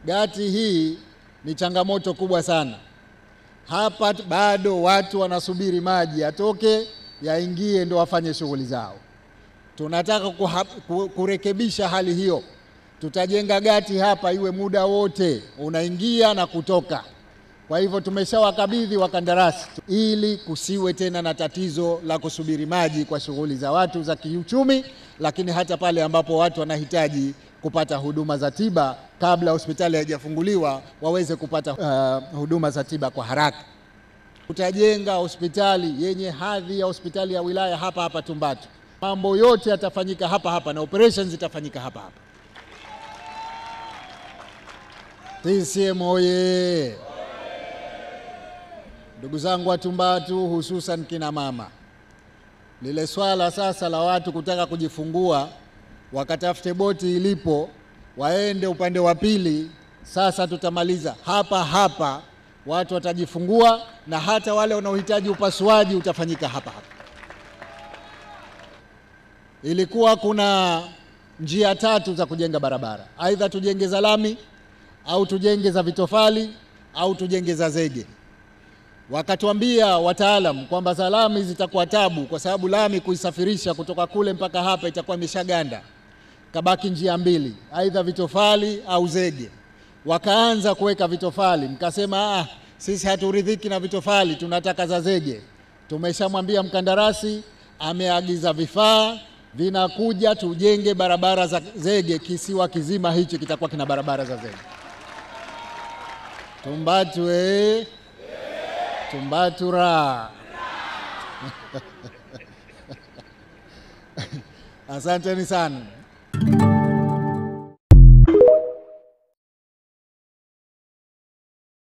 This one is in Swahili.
Gati hii ni changamoto kubwa sana. Hapa bado watu wanasubiri maji yatoke, yaingie ndio wafanye shughuli zao. Tunataka kurekebisha hali hiyo. Tutajenga gati hapa iwe muda wote unaingia na kutoka. Kwa hivyo tumeshawakabidhi wakandarasi ili kusiwe tena na tatizo la kusubiri maji kwa shughuli za watu za kiuchumi, lakini hata pale ambapo watu wanahitaji kupata huduma za tiba kabla hospitali haijafunguliwa waweze kupata huduma za tiba kwa haraka. Tutajenga hospitali yenye hadhi ya hospitali ya wilaya hapa hapa Tumbatu. Mambo yote yatafanyika hapa hapa na operations zitafanyika hapa hapa. TCM oye! Ndugu zangu wa Tumbatu, hususan kina mama, lile swala sasa la watu kutaka kujifungua wakatafute boti ilipo waende upande wa pili, sasa tutamaliza hapa hapa. Watu watajifungua na hata wale wanaohitaji upasuaji utafanyika hapa hapa. Ilikuwa kuna njia tatu za kujenga barabara, aidha tujenge za lami au tujenge za vitofali au tujenge za zege. Wakatuambia wataalam kwamba za lami zitakuwa tabu kwa sababu lami kuisafirisha kutoka kule mpaka hapa itakuwa imeshaganda. Kabaki njia mbili, aidha vitofali au zege. Wakaanza kuweka vitofali, mkasema sisi haturidhiki na vitofali, tunataka za zege. Tumeshamwambia mkandarasi, ameagiza vifaa vinakuja, tujenge barabara za zege. Kisiwa kizima hichi kitakuwa kina barabara za zege. Tumbatu Tumbatu ra. Asanteni sana.